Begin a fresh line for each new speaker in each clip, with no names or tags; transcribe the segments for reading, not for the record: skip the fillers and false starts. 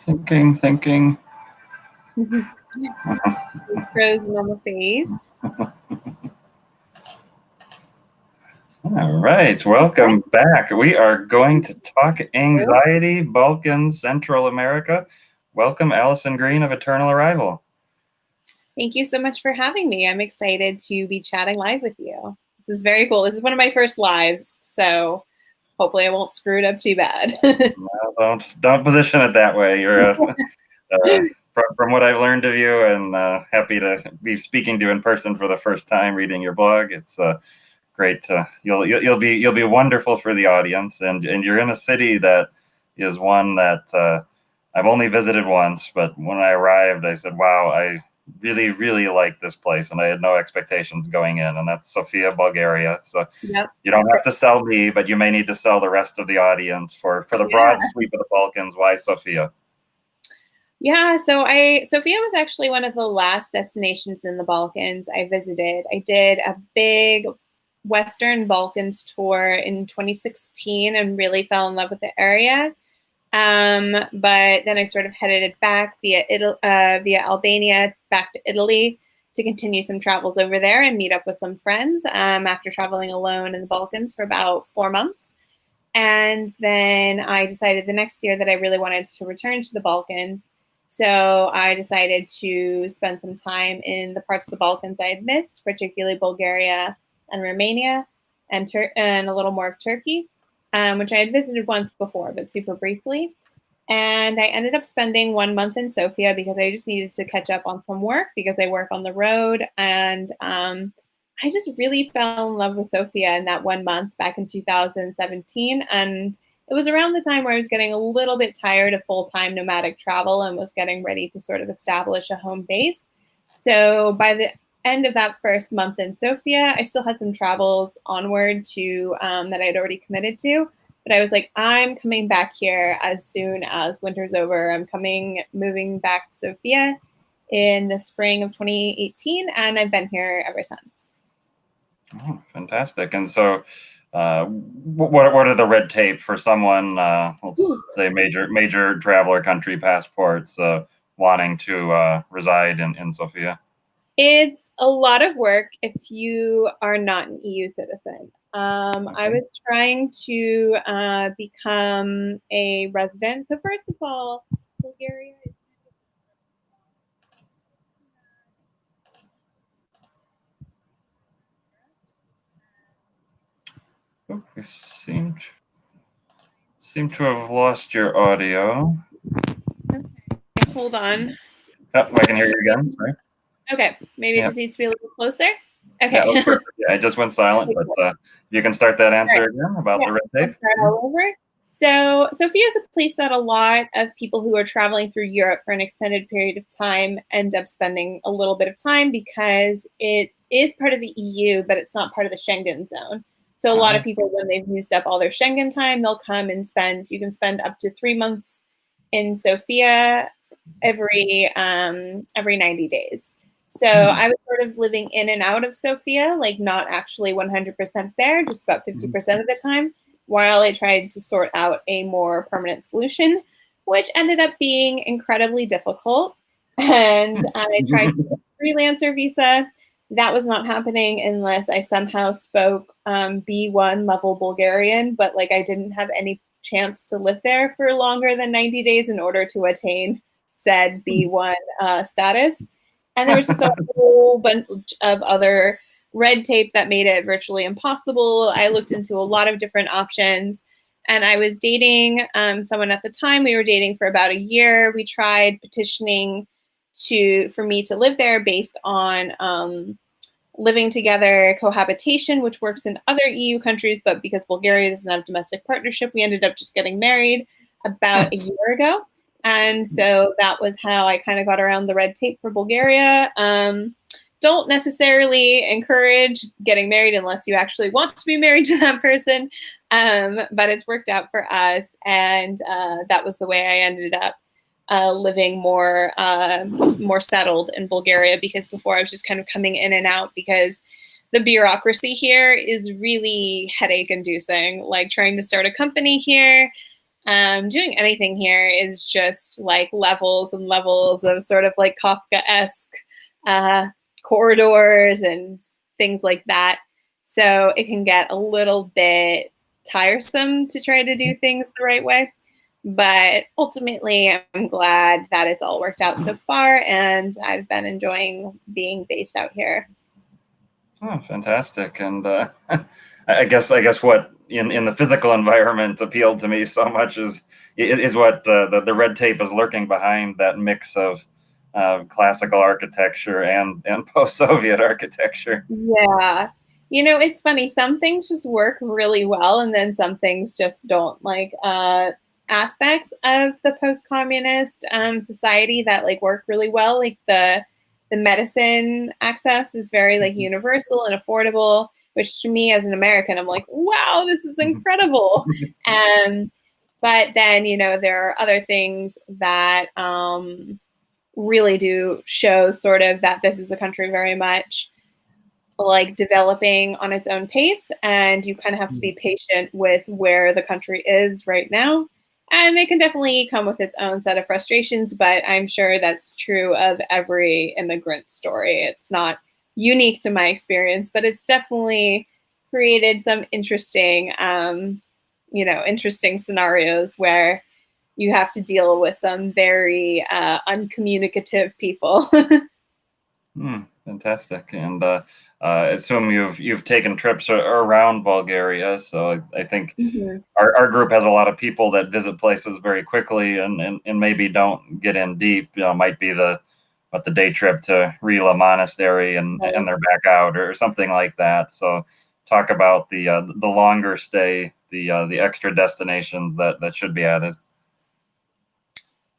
Thinking.
Frozen on the face.
All right, welcome back. We are going to talk anxiety, Balkans, Central America. Welcome, Allison Green of Eternal Arrival.
Thank you so much for having me. I'm excited to be chatting live with you. This is very cool. This is one of my first lives, so hopefully I won't screw it up too bad.
No, don't position it that way. You're from what I've learned of you, and happy to be speaking to you in person for the first time, reading your blog. It's great. You'll be wonderful for the audience, and you're in a city that is one that I've only visited once. But when I arrived, I said, "Wow, I really like this place," and I had no expectations going in. And that's Sofia, Bulgaria. So
Yep.
You don't have to sell me, but you may need to sell the rest of the audience for the broad sweep of the Balkans. Why Sofia?
Yeah, Sofia was actually one of the last destinations in the Balkans I visited. I did a big Western Balkans tour in 2016 and really fell in love with the area. But then I sort of headed back via Albania back to Italy to continue some travels over there and meet up with some friends after traveling alone in the Balkans for about 4 months. And then I decided the next year that I really wanted to return to the Balkans. So I decided to spend some time in the parts of the Balkans I had missed, particularly Bulgaria and Romania and a little more of Turkey, which I had visited once before, but super briefly. And I ended up spending 1 month in Sofia because I just needed to catch up on some work because I work on the road. And I just really fell in love with Sofia in that 1 month back in 2017. And it was around the time where I was getting a little bit tired of full-time nomadic travel and was getting ready to sort of establish a home base. So by the end of that first month in Sofia, I still had some travels onward to that I'd already committed to. But I was like, I'm coming back here as soon as winter's over. I'm moving back to Sofia in the spring of 2018, and I've been here ever since.
Oh, fantastic. And so what are the red tape for someone, let's say major traveler country passports wanting to reside in Sofia?
It's a lot of work if you are not an EU citizen. I was trying to become a resident. So first of all, Bulgaria is
We seem to have lost your audio.
Okay. Hold on.
Oh, I can hear you again. Sorry.
Okay, maybe it just needs to be a little closer. Okay.
Yeah, that's perfect. Yeah, I just went silent, but you can start that answer again about the red tape.
Start all over. So Sofia is a place that a lot of people who are traveling through Europe for an extended period of time end up spending a little bit of time because it is part of the EU, but it's not part of the Schengen zone. So a lot of people, when they've used up all their Schengen time, they'll come and you can spend up to 3 months in Sofia every 90 days. So I was sort of living in and out of Sofia, like not actually 100% there, just about 50% of the time, while I tried to sort out a more permanent solution, which ended up being incredibly difficult. And I tried to get a freelancer visa. That was not happening unless I somehow spoke B1 level Bulgarian, but like I didn't have any chance to live there for longer than 90 days in order to attain said B1 status. And there was just a whole bunch of other red tape that made it virtually impossible. I looked into a lot of different options, and I was dating someone at the time. We were dating for about a year. We tried petitioning for me to live there based on living together cohabitation, which works in other EU countries, but because Bulgaria doesn't have domestic partnership, we ended up just getting married about a year ago. And so that was how I kind of got around the red tape for Bulgaria. Don't necessarily encourage getting married unless you actually want to be married to that person. But it's worked out for us. And that was the way I ended up living more settled in Bulgaria, because before I was just kind of coming in and out because the bureaucracy here is really headache inducing. Like trying to start a company here, Doing anything here is just like levels and levels of sort of like Kafka-esque corridors and things like that. So it can get a little bit tiresome to try to do things the right way. But ultimately, I'm glad that it's all worked out so far, and I've been enjoying being based out here.
Oh, fantastic! And I guess what in the physical environment appealed to me so much is what the red tape is lurking behind that mix of classical architecture and post-Soviet architecture.
Yeah. It's funny. Some things just work really well, and then some things just don't. Like aspects of the post-communist society that like work really well, like the medicine access is very like universal and affordable, which to me as an American, I'm like, wow, this is incredible. But then, there are other things that really do show sort of that this is a country very much like developing on its own pace, and you kind of have to be patient with where the country is right now. And it can definitely come with its own set of frustrations, but I'm sure that's true of every immigrant story. It's not unique to my experience, but it's definitely created some interesting, interesting scenarios where you have to deal with some very uncommunicative people.
Fantastic. And I assume you've taken trips around Bulgaria, so I think our group has a lot of people that visit places very quickly and maybe don't get in deep. Might be the day trip to Rila Monastery and they're back out or something like that. So talk about the longer stay, the extra destinations that should be added.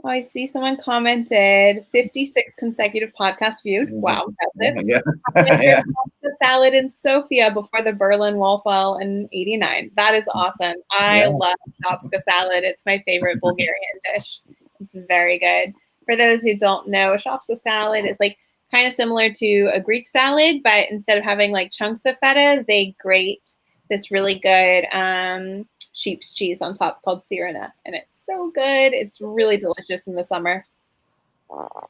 Oh, I see someone commented 56 consecutive podcasts viewed. Wow, impressive.
Yeah.
The salad in Sofia before the Berlin Wall fell in '89. That is awesome. I love shopska salad. It's my favorite Bulgarian dish. It's very good. For those who don't know, a shopska salad is like kind of similar to a Greek salad, but instead of having like chunks of feta, they grate this really good sheep's cheese on top called sirena, and it's so good. It's really delicious in the summer,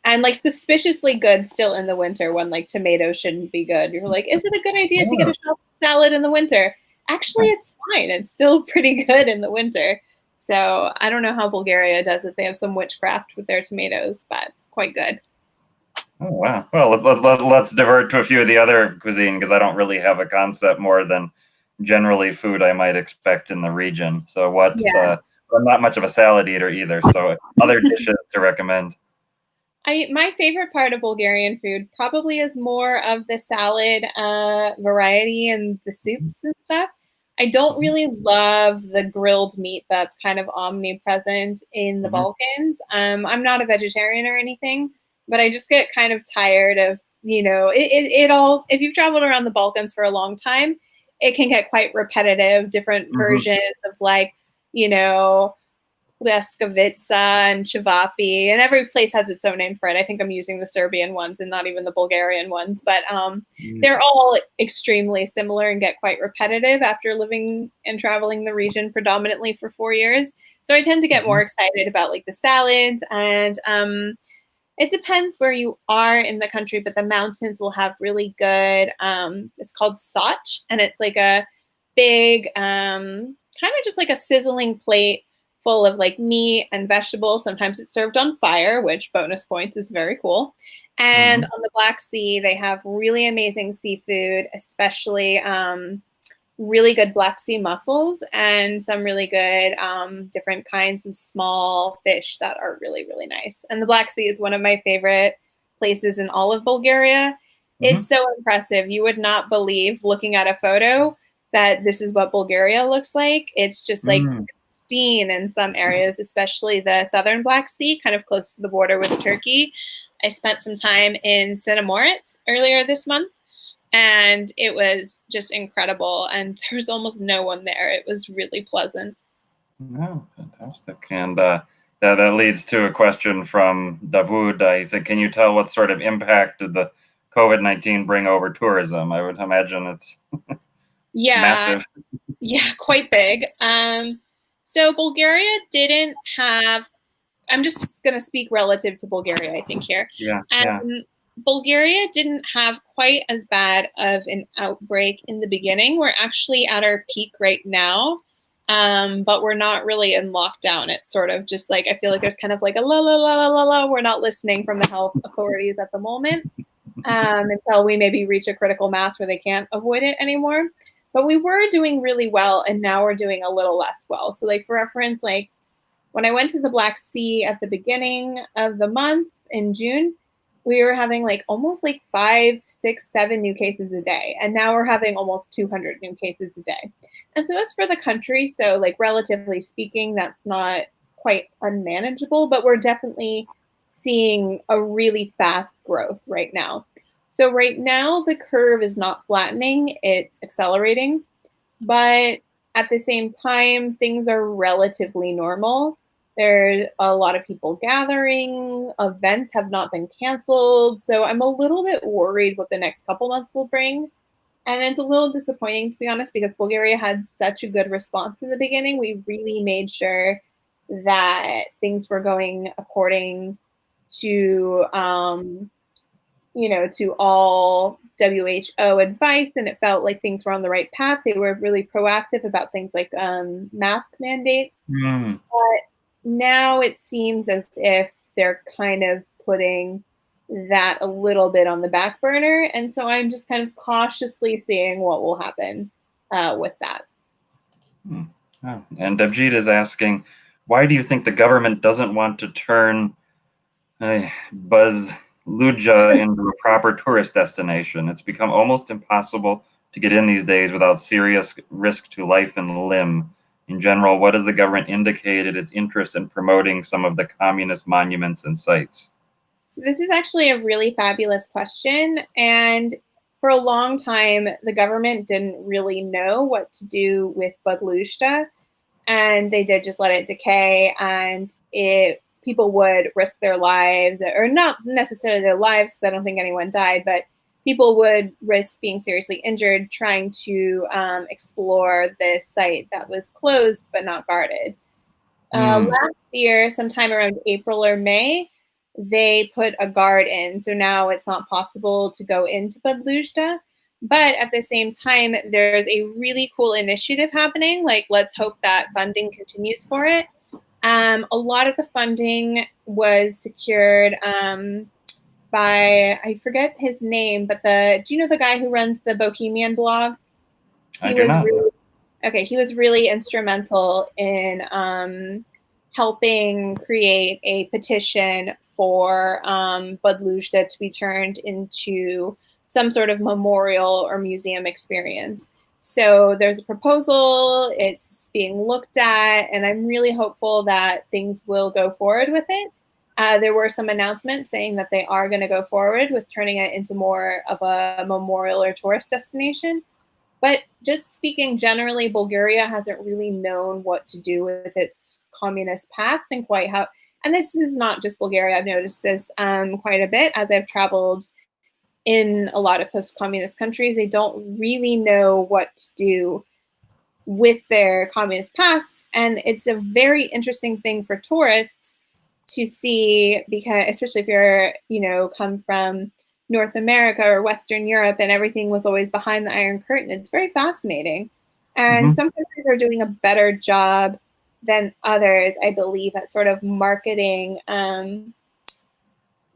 and like suspiciously good still in the winter when like tomatoes shouldn't be good. You're like, is it a good idea to get a salad in the winter? Actually, it's fine. It's still pretty good in the winter. So I don't know how Bulgaria does it. They have some witchcraft with their tomatoes, but quite good.
Oh, wow. Well, let's divert to a few of the other cuisine, because I don't really have a concept more than generally food I might expect in the region. So I'm not much of a salad eater either. So other dishes to recommend.
My favorite part of Bulgarian food probably is more of the salad variety and the soups and stuff. I don't really love the grilled meat that's kind of omnipresent in the Balkans. I'm not a vegetarian or anything, but I just get kind of tired of, it all, if you've traveled around the Balkans for a long time, it can get quite repetitive, different versions of like, Leskovica and Chavapi, and every place has its own name for it. I think I'm using the Serbian ones and not even the Bulgarian ones, but they're all extremely similar and get quite repetitive after living and traveling the region predominantly for 4 years. So I tend to get more excited about like the salads, and it depends where you are in the country, but the mountains will have really good, it's called Soch, and it's like a big, kind of just like a sizzling plate full of like meat and vegetables. Sometimes it's served on fire, which bonus points is very cool. And on the Black Sea, they have really amazing seafood, especially really good Black Sea mussels and some really good different kinds of small fish that are really, really nice. And the Black Sea is one of my favorite places in all of Bulgaria. It's so impressive. You would not believe, looking at a photo, that this is what Bulgaria looks like. It's just like pristine in some areas, especially the southern Black Sea, kind of close to the border with Turkey. I spent some time in Sinamorets earlier this month, and it was just incredible. And there was almost no one there. It was really pleasant.
Oh, fantastic. And that leads to a question from Davud. He said, can you tell what sort of impact did the COVID-19 bring over tourism? I would imagine it's massive.
Yeah, quite big. So Bulgaria didn't have, I'm just going to speak relative to Bulgaria, I think, here.
Yeah.
Bulgaria didn't have quite as bad of an outbreak in the beginning. We're actually at our peak right now, but we're not really in lockdown. It's sort of just like, I feel like there's kind of like a la la la la la la. We're not listening from the health authorities at the moment until we maybe reach a critical mass where they can't avoid it anymore. But we were doing really well, and now we're doing a little less well. So like for reference, like when I went to the Black Sea at the beginning of the month in June, we were having like almost like 5, 6, 7 new cases a day. And now we're having almost 200 new cases a day. And so that's for the country. So like relatively speaking, that's not quite unmanageable, but we're definitely seeing a really fast growth right now. So right now the curve is not flattening, it's accelerating. But at the same time, things are relatively normal. There's a lot of people gathering. Events have not been canceled. So I'm a little bit worried what the next couple months will bring. And it's a little disappointing, to be honest, because Bulgaria had such a good response in the beginning. We really made sure that things were going according to, to all WHO advice, and it felt like things were on the right path. They were really proactive about things like mask mandates. But now it seems as if they're kind of putting that a little bit on the back burner. And so I'm just kind of cautiously seeing what will happen with that.
Oh. And Devjit is asking, why do you think the government doesn't want to turn Buzz Luja into a proper tourist destination? It's become almost impossible to get in these days without serious risk to life and limb. In general, what has the government indicated its interest in promoting some of the communist monuments and sites?
So this is actually a really fabulous question. And for a long time, the government didn't really know what to do with Badlushta. And they did just let it decay. And people would risk their lives, or not necessarily their lives, because I don't think anyone died, but people would risk being seriously injured trying to explore this site that was closed but not guarded. Last year, sometime around April or May, they put a guard in. So now it's not possible to go into Badlujta. But at the same time, there's a really cool initiative happening. Like, let's hope that funding continues for it. A lot of the funding was secured by, I forget his name, but do you know the guy who runs the Bohemian blog?
I do not.
He was really instrumental in helping create a petition for Badlujta to be turned into some sort of memorial or museum experience. So there's a proposal, it's being looked at, and I'm really hopeful that things will go forward with it. There were some announcements saying that they are going to go forward with turning it into more of a memorial or tourist destination. But just speaking generally, Bulgaria hasn't really known what to do with its communist past and quite how, and this is not just Bulgaria, I've noticed this quite a bit as I've traveled in a lot of post-communist countries. They don't really know what to do with their communist past. And it's a very interesting thing for tourists to see, because especially if you're, come from North America or Western Europe and everything was always behind the Iron Curtain. It's very fascinating. And some countries are doing a better job than others, I believe, at sort of marketing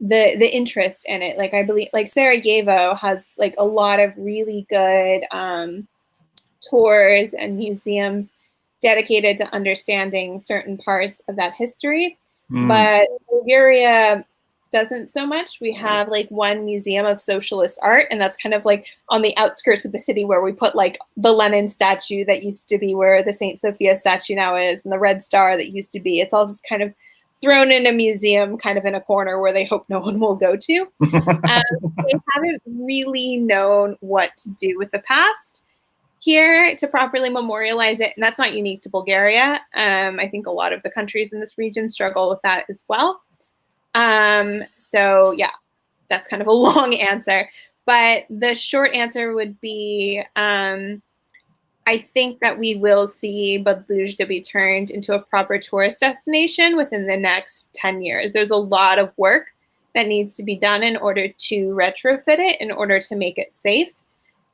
the interest in it. Like I believe like Sarajevo has like a lot of really good tours and museums dedicated to understanding certain parts of that history. But Bulgaria doesn't so much. We have like one museum of socialist art, and that's kind of like on the outskirts of the city where we put like the Lenin statue that used to be where the St. Sofia statue now is, and the Red Star that used to be. It's all just kind of thrown in a museum kind of in a corner where they hope no one will go to. They haven't really known what to do with the past here to properly memorialize it. And that's not unique to Bulgaria. I think a lot of the countries in this region struggle with that as well. So yeah, that's kind of a long answer. But the short answer would be, I I think that we will see Badlujda be turned into a proper tourist destination within the next 10 years. There's a lot of work that needs to be done in order to retrofit it, in order to make it safe.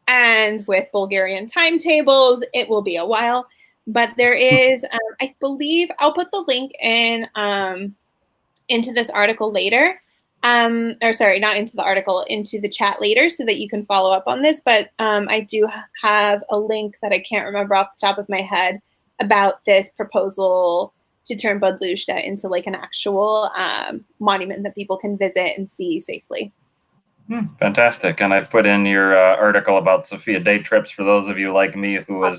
And with Bulgarian timetables, it will be a while. But there is, I believe, I'll put the link in into this article later. Or sorry, not into the article, into the chat later so that you can follow up on this. But I do have a link that I can't remember off the top of my head about this proposal to turn Badlujda into like an actual monument that people can visit and see safely.
Fantastic. And I've put in your article about Sofia Day Trips for those of you like me who was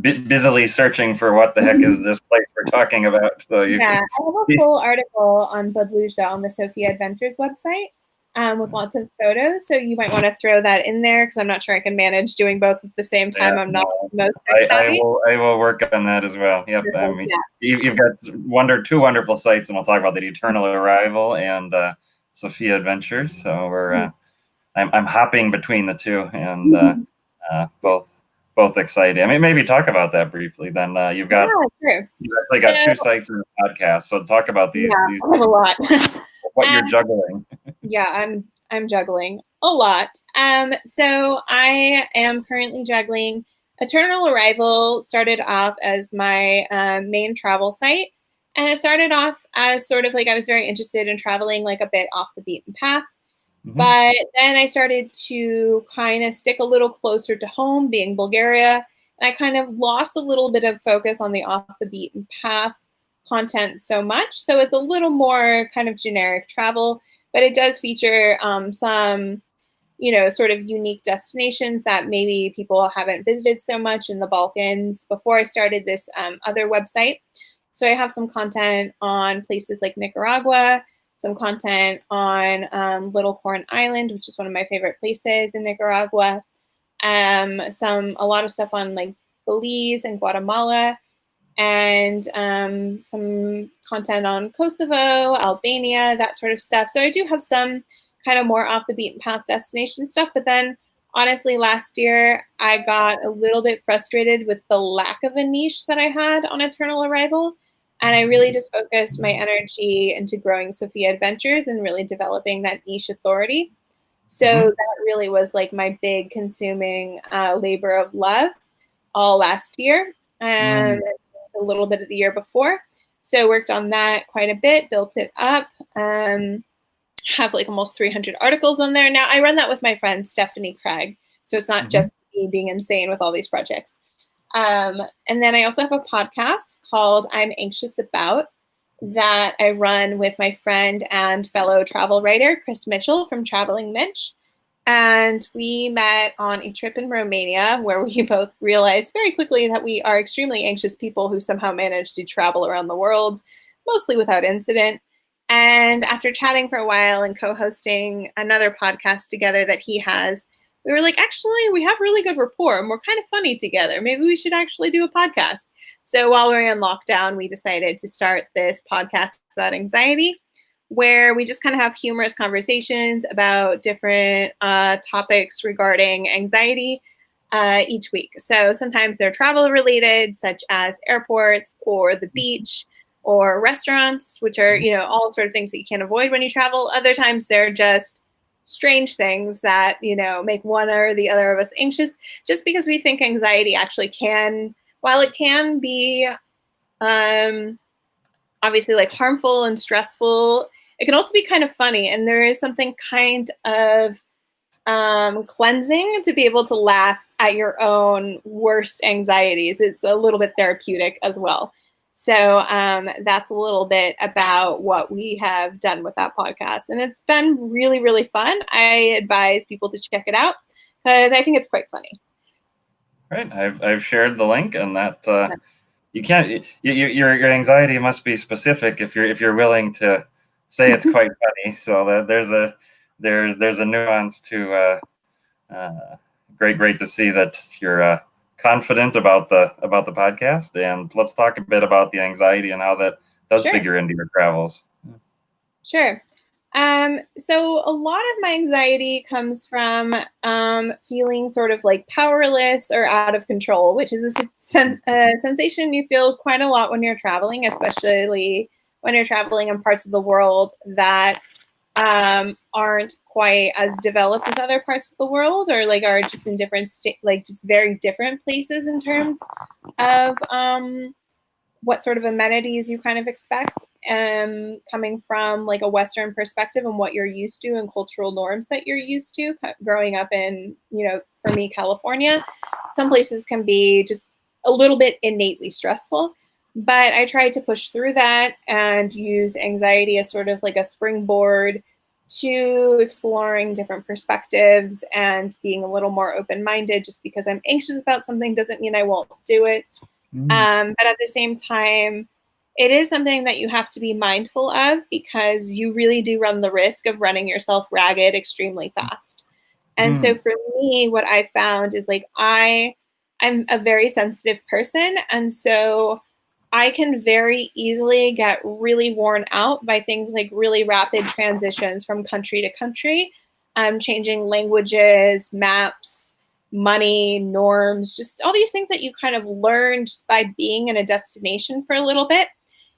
busily searching for what the heck is this place we're talking about. So you
I have a full article on Badlujda on the Sofia Adventures website with lots of photos. So you might want to throw that in there because I'm not sure I can manage doing both at the same time. I'm not most
I will work on that as well. Yep. You've got two wonderful sites, and we'll talk about the Eternal Arrival and Sofia Adventures. So we're I'm hopping between the two, and both exciting. I mean, maybe talk about that briefly. Then you've actually got two sites in the podcast. So talk about these.
These I have a lot.
What you're juggling.
I'm juggling a lot. So I am currently juggling Eternal Arrival. Started off as my main travel site. And it started off as sort of like I was very interested in traveling like a bit off the beaten path. Mm-hmm. But then I started to kind of stick a little closer to home, being Bulgaria. And I kind of lost a little bit of focus on the off the beaten path content so much. So it's a little more kind of generic travel, but it does feature some, sort of unique destinations that maybe people haven't visited so much in the Balkans before I started this other website. So I have some content on places like Nicaragua, some content on Little Corn Island, which is one of my favorite places in Nicaragua. A lot of stuff on like Belize and Guatemala, and some content on Kosovo, Albania, that sort of stuff. So I do have some kind of more off the beaten path destination stuff. But then honestly, last year I got a little bit frustrated with the lack of a niche that I had on Eternal Arrival. And I really just focused my energy into growing Sofia Adventures and really developing that niche authority. So that really was like my big consuming labor of love all last year and a little bit of the year before. So worked on that quite a bit, built it up, have like almost 300 articles on there. Now I run that with my friend Stephanie Craig. So it's not just me being insane with all these projects. And then I also have a podcast called I'm Anxious About that I run with my friend and fellow travel writer, Chris Mitchell from Traveling Mitch. And we met on a trip in Romania where we both realized very quickly that we are extremely anxious people who somehow manage to travel around the world, mostly without incident. And after chatting for a while and co-hosting another podcast together that he has, we were like, actually, we have really good rapport and we're kind of funny together. Maybe we should actually do a podcast. So while we were in lockdown, we decided to start this podcast about anxiety, where we just kind of have humorous conversations about different topics regarding anxiety each week. So sometimes they're travel related, such as airports or the beach or restaurants, which are, all sort of things that you can't avoid when you travel. Other times they're just strange things that, make one or the other of us anxious, just because we think anxiety actually can, while it can be obviously like harmful and stressful, it can also be kind of funny. And there is something kind of cleansing to be able to laugh at your own worst anxieties. It's a little bit therapeutic as well. So that's a little bit about what we have done with that podcast. And it's been really, really fun. I advise people to check it out because I think it's quite funny.
Right. I've shared the link, and that you can't. Your anxiety must be specific if you're willing to say it's quite funny. So that there's a nuance to. Great to see that you're confident about the podcast, and let's talk a bit about the anxiety and how that does figure into your travels.
Sure. So a lot of my anxiety comes from feeling sort of like powerless or out of control, which is a sensation you feel quite a lot when you're traveling, especially when you're traveling in parts of the world that aren't quite as developed as other parts of the world, or like are just in different like just very different places in terms of what sort of amenities you kind of expect, coming from like a Western perspective and what you're used to and cultural norms that you're used to growing up in, for me, California. Some places can be just a little bit innately stressful, but I try to push through that and use anxiety as sort of like a springboard to exploring different perspectives and being a little more open-minded. Just because I'm anxious about something doesn't mean I won't do it. But at the same time, it is something that you have to be mindful of, because you really do run the risk of running yourself ragged extremely fast. And so for me, what I found is like I'm a very sensitive person. And so I can very easily get really worn out by things like really rapid transitions from country to country, changing languages, maps, money, norms, just all these things that you kind of learn just by being in a destination for a little bit.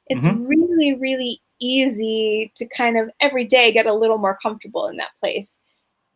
It's really, really easy to kind of every day get a little more comfortable in that place.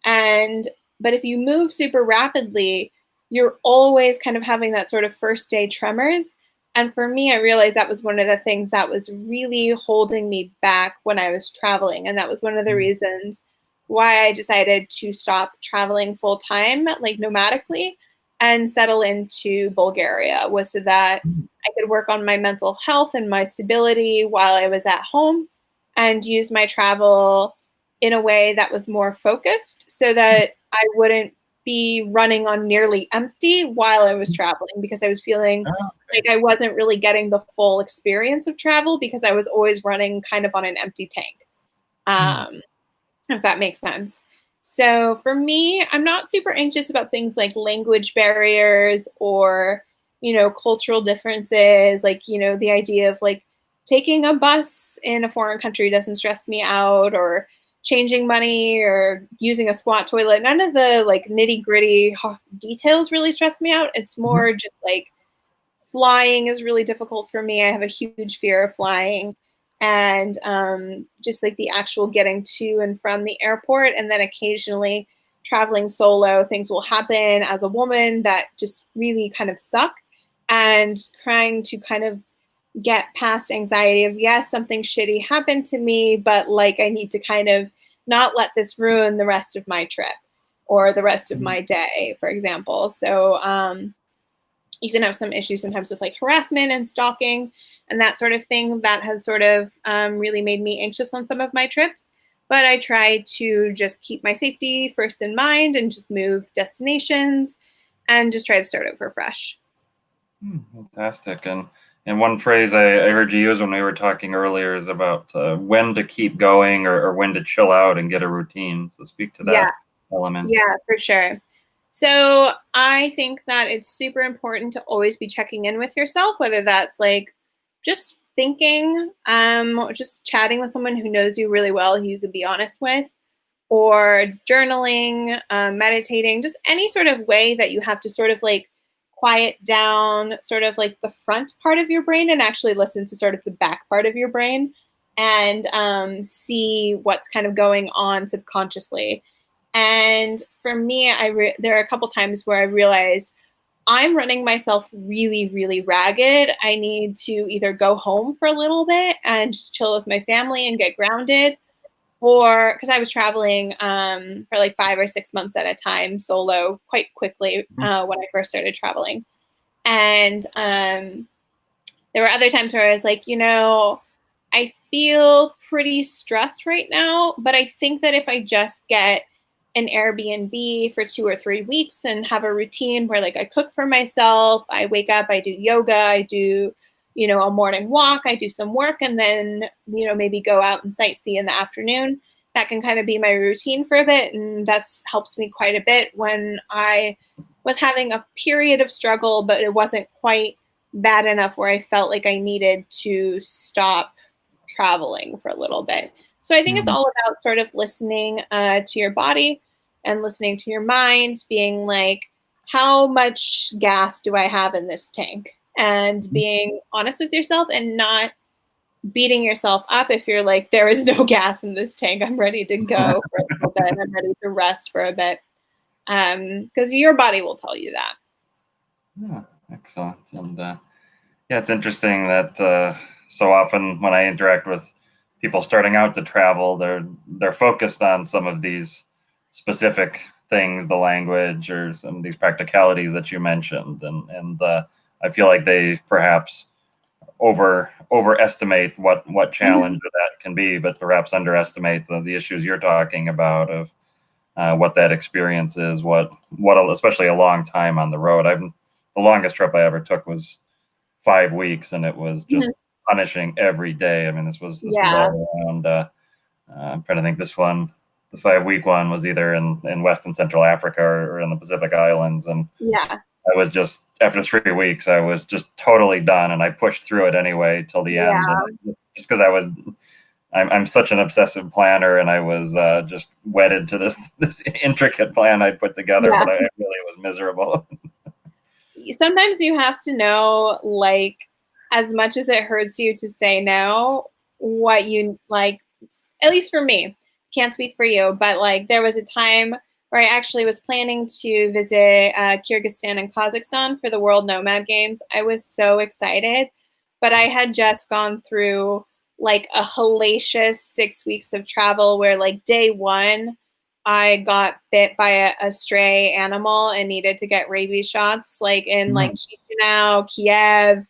But if you move super rapidly, you're always kind of having that sort of first day tremors. And for me, I realized that was one of the things that was really holding me back when I was traveling. And that was one of the reasons why I decided to stop traveling full time, like nomadically, and settle into Bulgaria, was so that I could work on my mental health and my stability while I was at home, and use my travel in a way that was more focused so that I wouldn't be running on nearly empty while I was traveling, because I was feeling like I wasn't really getting the full experience of travel because I was always running kind of on an empty tank. If that makes sense. So for me, I'm not super anxious about things like language barriers or, cultural differences. Like, the idea of like taking a bus in a foreign country doesn't stress me out, or changing money or using a squat toilet. None of the like nitty gritty details really stress me out. It's more just like flying is really difficult for me. I have a huge fear of flying. And just like the actual getting to and from the airport, and then occasionally traveling solo, things will happen as a woman that just really kind of suck, and trying to kind of get past anxiety of, yes, something shitty happened to me, but like I need to kind of not let this ruin the rest of my trip or the rest of my day, for example. So you can have some issues sometimes with like harassment and stalking and that sort of thing. That has sort of really made me anxious on some of my trips. But I try to just keep my safety first in mind and just move destinations and just try to start over fresh.
Fantastic. And one phrase I heard you use when we were talking earlier is about when to keep going or when to chill out and get a routine. So speak to that element.
Yeah, for sure. So I think that it's super important to always be checking in with yourself, whether that's like just thinking, just chatting with someone who knows you really well, who you can be honest with, or journaling, meditating, just any sort of way that you have to sort of like quiet down sort of like the front part of your brain and actually listen to sort of the back part of your brain and see what's kind of going on subconsciously. And for me, there are a couple times where I realize I'm running myself really, really ragged. I need to either go home for a little bit and just chill with my family and get grounded, or because I was traveling for like 5 or 6 months at a time solo quite quickly when I first started traveling. And there were other times where I was like, I feel pretty stressed right now, but I think that if I just get an Airbnb for 2 or 3 weeks and have a routine where like I cook for myself, I wake up, I do yoga, I do, a morning walk, I do some work, and then, maybe go out and sightsee in the afternoon. That can kind of be my routine for a bit. And that's helps me quite a bit when I was having a period of struggle, but it wasn't quite bad enough where I felt like I needed to stop traveling for a little bit. So I think it's all about sort of listening to your body and listening to your mind, being like, how much gas do I have in this tank? And being honest with yourself and not beating yourself up if you're like, there is no gas in this tank. I'm ready to go for a little bit. I'm ready to rest for a bit. Because your body will tell you that.
Yeah, excellent. And yeah, it's interesting that so often when I interact with people starting out to travel, they're focused on some of these specific things, the language or some of these practicalities that you mentioned, and I feel like they perhaps overestimate what challenge that can be, but perhaps underestimate the issues you're talking about of what that experience is, what especially a long time on the road. The longest trip I ever took was 5 weeks, and it was just punishing every day. I mean, this was all around. I'm trying to think. This one, the 5 week one, was either in West and Central Africa or in the Pacific Islands, and I was just after 3 weeks, I was just totally done, and I pushed through it anyway till the end, just because I'm such an obsessive planner, and I was just wedded to this intricate plan I'd put together, but I really was miserable.
Sometimes you have to know, like, as much as it hurts you to say no, what you like. At least for me, can't speak for you, but like there was a time where I actually was planning to visit Kyrgyzstan and Kazakhstan for the World Nomad Games. I was so excited, but I had just gone through like a hellacious 6 weeks of travel where like day one, I got bit by a stray animal and needed to get rabies shots, like in like Chisinau, Kiev,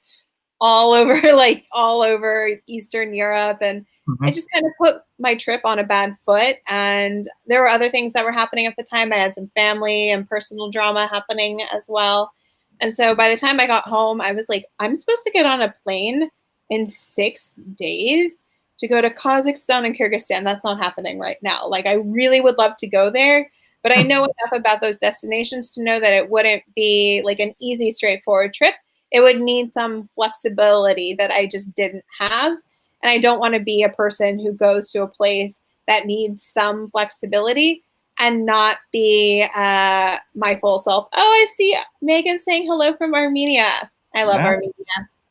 all over like all over Eastern Europe, and I just kind of put my trip on a bad foot. And there were other things that were happening at the time. I had some family and personal drama happening as well. And so by the time I got home, I was like, I'm supposed to get on a plane in 6 days to go to Kazakhstan and Kyrgyzstan. That's not happening right now. Like, I really would love to go there, but I know enough about those destinations to know that it wouldn't be like an easy, straightforward trip. It would need some flexibility that I just didn't have. And I don't want to be a person who goes to a place that needs some flexibility and not be my full self. Oh, I see Megan saying hello from Armenia. I love Armenia.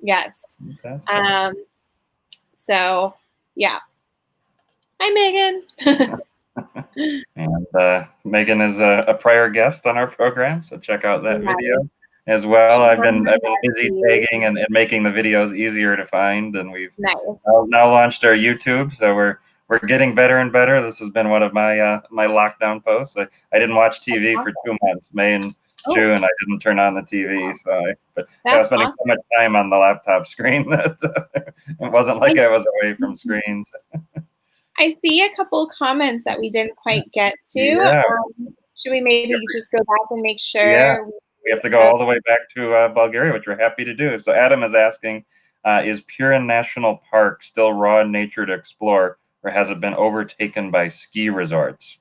Yes. So, yeah. Hi, Megan.
And Megan is a prior guest on our program, so check out that video as well. I've been busy tagging and making the videos easier to find, and we've now launched our YouTube, so we're getting better and better. This has been one of my my lockdown posts. I didn't watch TV for 2 months, May and June. I didn't turn on the TV, but I was spending so much time on the laptop screen that it wasn't like I was away from screens.
I see a couple comments that we didn't quite get to. Should we maybe just go back and make sure?
Yeah, we have to go all the way back to Bulgaria, which we're happy to do. So Adam is asking, is Purin National Park still raw nature to explore, or has it been overtaken by ski resorts?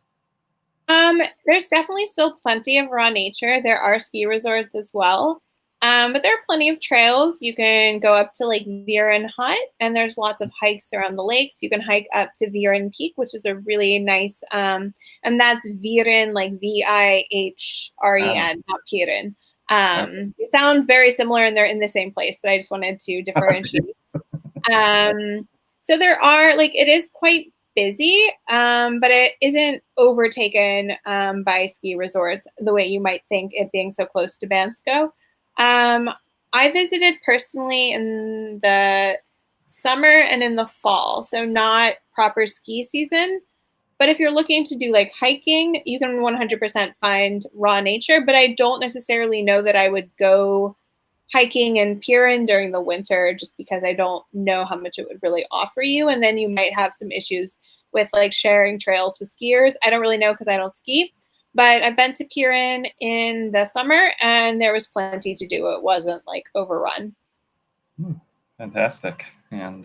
There's definitely still plenty of raw nature. There are ski resorts as well. But there are plenty of trails. You can go up to like Viren Hut, and there's lots of hikes around the lakes. You can hike up to Viren Peak, which is a really nice, and that's Viren, like Vihren, not Pirin. They sound very similar and they're in the same place, but I just wanted to differentiate. So there are, like, it is quite busy, but it isn't overtaken by ski resorts the way you might think, it being so close to Bansko. I visited personally in the summer and in the fall, so not proper ski season. But if you're looking to do like hiking, you can 100% find raw nature, but I don't necessarily know that I would go hiking in Purin during the winter just because I don't know how much it would really offer you. And then you might have some issues with like sharing trails with skiers. I don't really know because I don't ski. But I've been to Purin in the summer, and there was plenty to do. It wasn't like overrun.
Fantastic. And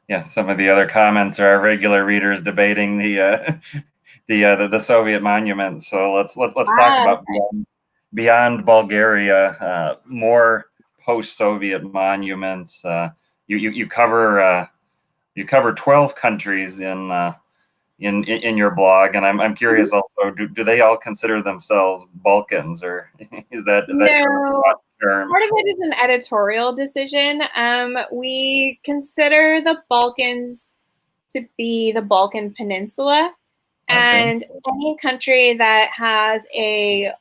yeah, some of the other comments are our regular readers debating the Soviet monuments. So let's talk about beyond Bulgaria, more post-Soviet monuments. You cover 12 countries in in your blog, and I'm curious also, do they all consider themselves Balkans, or is that kind of a
No,
broad term?
part of it is an editorial decision. We consider the Balkans to be the Balkan Peninsula,
Okay.
and any country that has a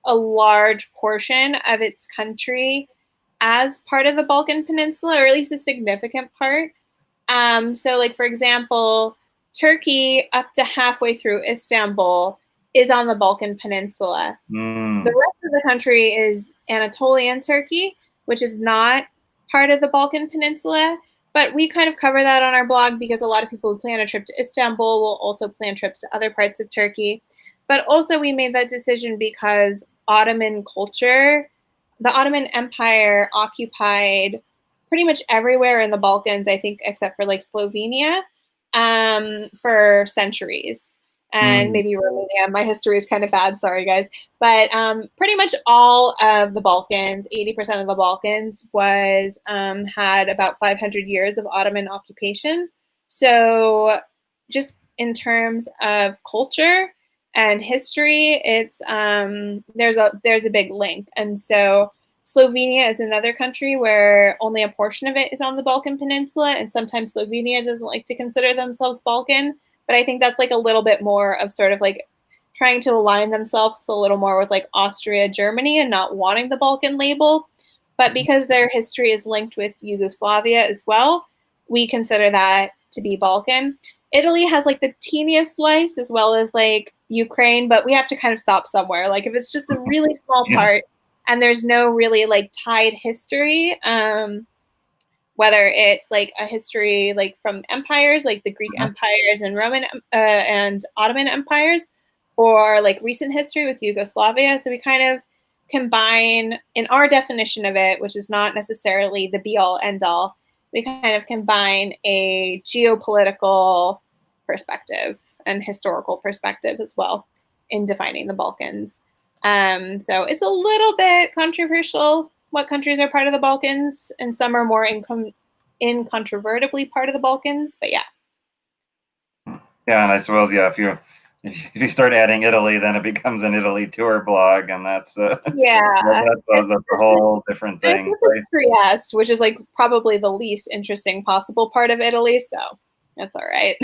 large portion of its country as part of the Balkan Peninsula, or at least a significant part. So, like for example, Turkey up to halfway through Istanbul is on the Balkan Peninsula. The
Mm.
rest of the country is Anatolian Turkey, which is not part of the Balkan Peninsula. But we kind of cover that on our blog because a lot of people who plan a trip to Istanbul will also plan trips to other parts of Turkey. But also, we made that decision because Ottoman culture, the Ottoman Empire occupied pretty much everywhere in the Balkans, I think, except for like Slovenia, for centuries. And
Mm.
maybe Romania. My history is kind of bad. Sorry, guys. But pretty much all of the Balkans, 80% of the Balkans, was had about 500 years of Ottoman occupation. So, just in terms of culture and history, it's there's a big link, and so Slovenia is another country where only a portion of it is on the Balkan Peninsula, and sometimes Slovenia doesn't like to consider themselves Balkan. But I think that's like a little bit more of sort of like trying to align themselves a little more with like Austria, Germany, and not wanting the Balkan label. But because their history is linked with Yugoslavia as well, we consider that to be Balkan. Italy has like the teeniest slice as well as like Ukraine, but we have to kind of stop somewhere. Like if it's just a really small
Yeah.
part and there's no really like tied history, whether it's like a history like from empires, like the Greek empires and Roman and Ottoman empires, or like recent history with Yugoslavia. So we kind of combine in our definition of it, which is not necessarily the be all end all. We kind of combine a geopolitical perspective and historical perspective as well in defining the Balkans. So it's a little bit controversial what countries are part of the Balkans, and some are more incontrovertibly part of the Balkans. But yeah.
Yeah, and I suppose if you start adding Italy, then it becomes an Italy tour blog, and that's
Yeah.
that's a whole different thing, right?
Trieste, which is like probably the least interesting possible part of Italy, so that's all right.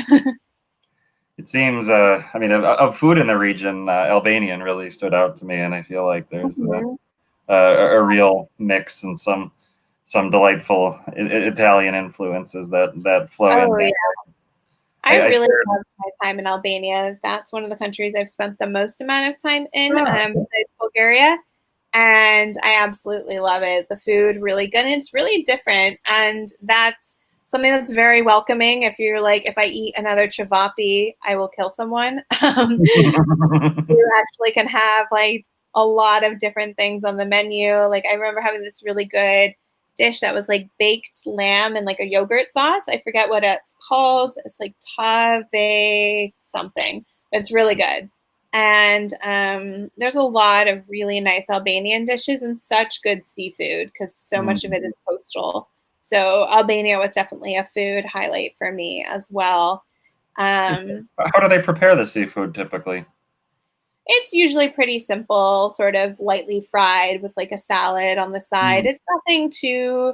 It seems, I mean, of food in the region, Albanian really stood out to me, and I feel like there's
Mhm.
a real mix and some delightful Italian influences that flow in
Oh
there.
yeah. I
I
really
shared.
loved my time in Albania. That's one of the countries I've spent the most amount of time in,
Ah,
besides Bulgaria. And I absolutely love it. The food really good, and it's really different. And that's something that's very welcoming. If you're like, if I eat another cevapi, I will kill someone. You actually can have like a lot of different things on the menu. Like I remember having this really good dish that was like baked lamb and like a yogurt sauce. I forget what it's called. It's like tave something. It's really good. And there's a lot of really nice Albanian dishes and such good seafood because so much of
Mm.
it is coastal. So Albania was definitely a food highlight for me as well. Um,
How do they prepare the seafood typically?
It's usually pretty simple, sort of lightly fried with like a salad on the side.
Mm.
It's nothing too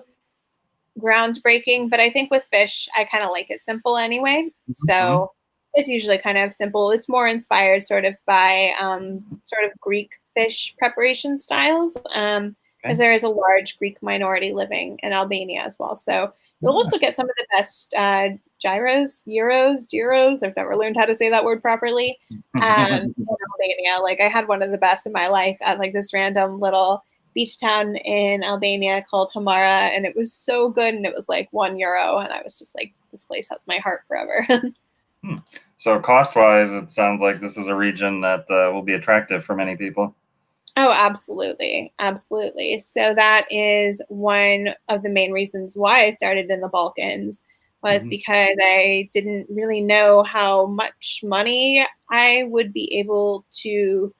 groundbreaking, but I think with fish, I kind of like it simple anyway.
Mhm.
So it's usually kind of simple. It's more inspired sort of by sort of Greek fish preparation styles, as
Okay.
there is a large Greek minority living in Albania as well. So you'll
Yeah.
also get some of the best gyros. I've never learned how to say that word properly. In Albania, like I had one of the best in my life at like this random little beach town in Albania called Hamara, and it was so good. And it was like €1, and I was just like, this place has my heart forever.
Hmm. So cost-wise, it sounds like this is a region that will be attractive for many people.
Oh, absolutely. Absolutely. So that is one of the main reasons why I started in the Balkans was
Mhm.
because I didn't really know how much money I would be able to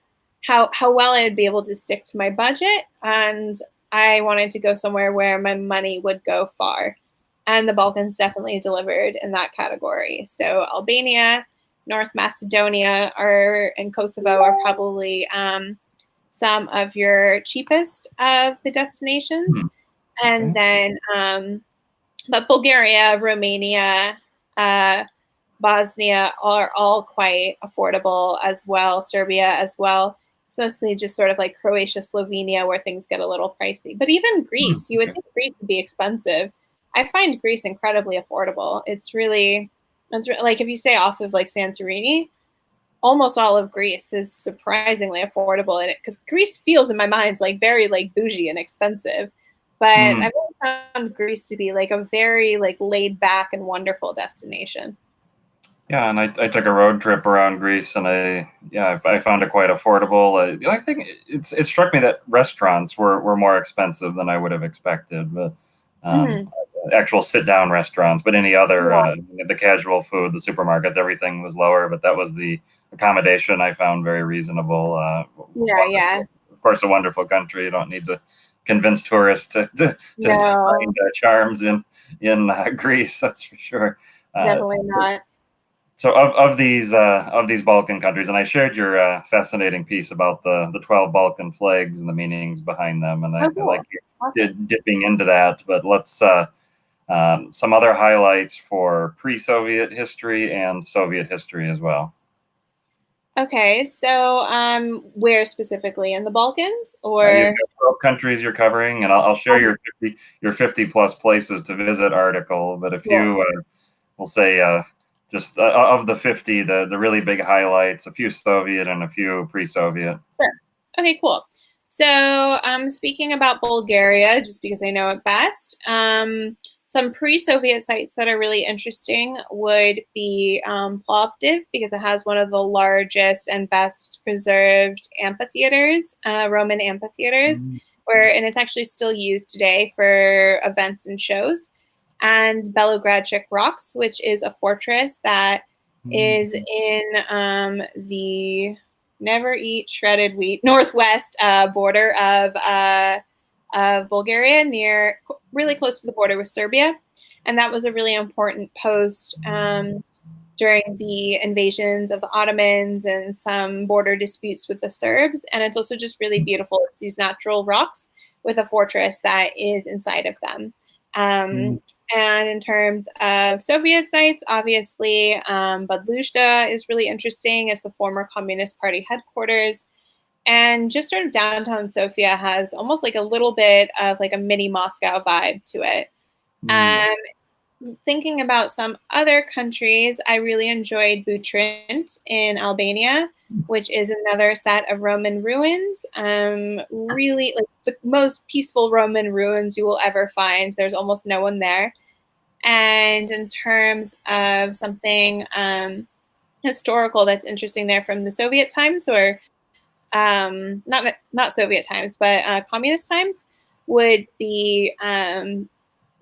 how well I'd be able to stick to my budget, and I wanted to go somewhere where my money would go far. And the Balkans definitely delivered in that category. So Albania North Macedonia and Kosovo are probably some of your cheapest of the destinations. And then, but Bulgaria, Romania, Bosnia are all quite affordable as well. Serbia as well. It's mostly just sort of like Croatia, Slovenia, where things get a little pricey. But even Greece, you would think Greece would be expensive. I find Greece incredibly affordable. It's like if you stay off of like Santorini, almost all of Greece is surprisingly affordable in it, because Greece feels in my mind like very like bougie and expensive. But I've always found Greece to be like a very like laid back and wonderful destination.
Yeah, and I took a road trip around Greece, and I found it quite affordable. The only thing, it struck me that restaurants were more expensive than I would have expected, but actual sit down restaurants. But any other the casual food, the supermarkets, everything was lower. But that was the accommodation I found very reasonable. Of course, a wonderful country. You don't need to convince tourists to find charms in Greece. That's for sure.
Definitely not.
So of these Balkan countries, and I shared your fascinating piece about the 12 Balkan flags and the meanings behind them, and I like you dipping into that. But let's some other highlights for pre-Soviet history and Soviet history as well.
Okay, so where specifically in the Balkans, or
you've got 12 countries you're covering, and I'll share your 50 plus places to visit article. But if you we'll say just of the 50, the really big highlights, a few Soviet and a few pre-Soviet.
Sure. Okay, cool. So speaking about Bulgaria, just because I know it best, some pre-Soviet sites that are really interesting would be Plovdiv, because it has one of the largest and best preserved amphitheaters, Roman amphitheaters, and it's actually still used today for events and shows. And Belogradchik Rocks, which is a fortress that is in the never eat shredded wheat northwest border of Bulgaria, really close to the border with Serbia. And that was a really important post during the invasions of the Ottomans and some border disputes with the Serbs. And it's also just really beautiful. It's these natural rocks with a fortress that is inside of them. And in terms of Soviet sites, obviously, Badluzhda is really interesting as the former Communist Party headquarters. And just sort of downtown Sofia has almost like a little bit of like a mini Moscow vibe to it. Thinking about some other countries, I really enjoyed Butrint in Albania, which is another set of Roman ruins. Really like the most peaceful Roman ruins you will ever find. There's almost no one there. And in terms of something historical that's interesting there from the Soviet times, or not Soviet times, but communist times, would be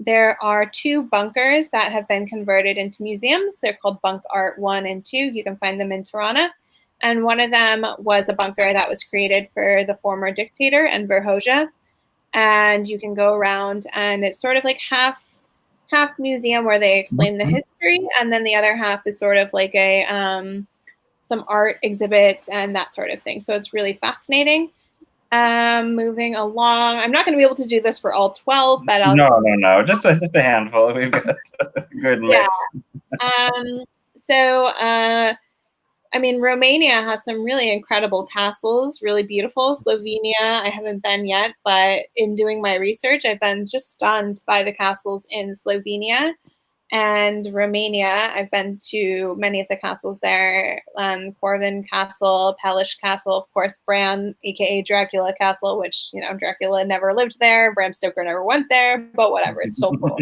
there are two bunkers that have been converted into museums. They're called Bunk Art 1 and 2. You can find them in Tirana. And one of them was a bunker that was created for the former dictator, Enver Hoxha. And you can go around, and it's sort of like half museum where they explain the history, and then the other half is sort of like a some art exhibits and that sort of thing. So it's really fascinating. Moving along, I'm not going to be able to do this for all 12, but I'll
no, just a handful. We've got a good mix.
I mean, Romania has some really incredible castles, really beautiful. Slovenia, I haven't been yet, but in doing my research, I've been just stunned by the castles in Slovenia. And Romania, I've been to many of the castles there. Corvin Castle, Pelish Castle, of course, Bran, aka Dracula Castle, which, Dracula never lived there. Bram Stoker never went there, but whatever, it's so cool.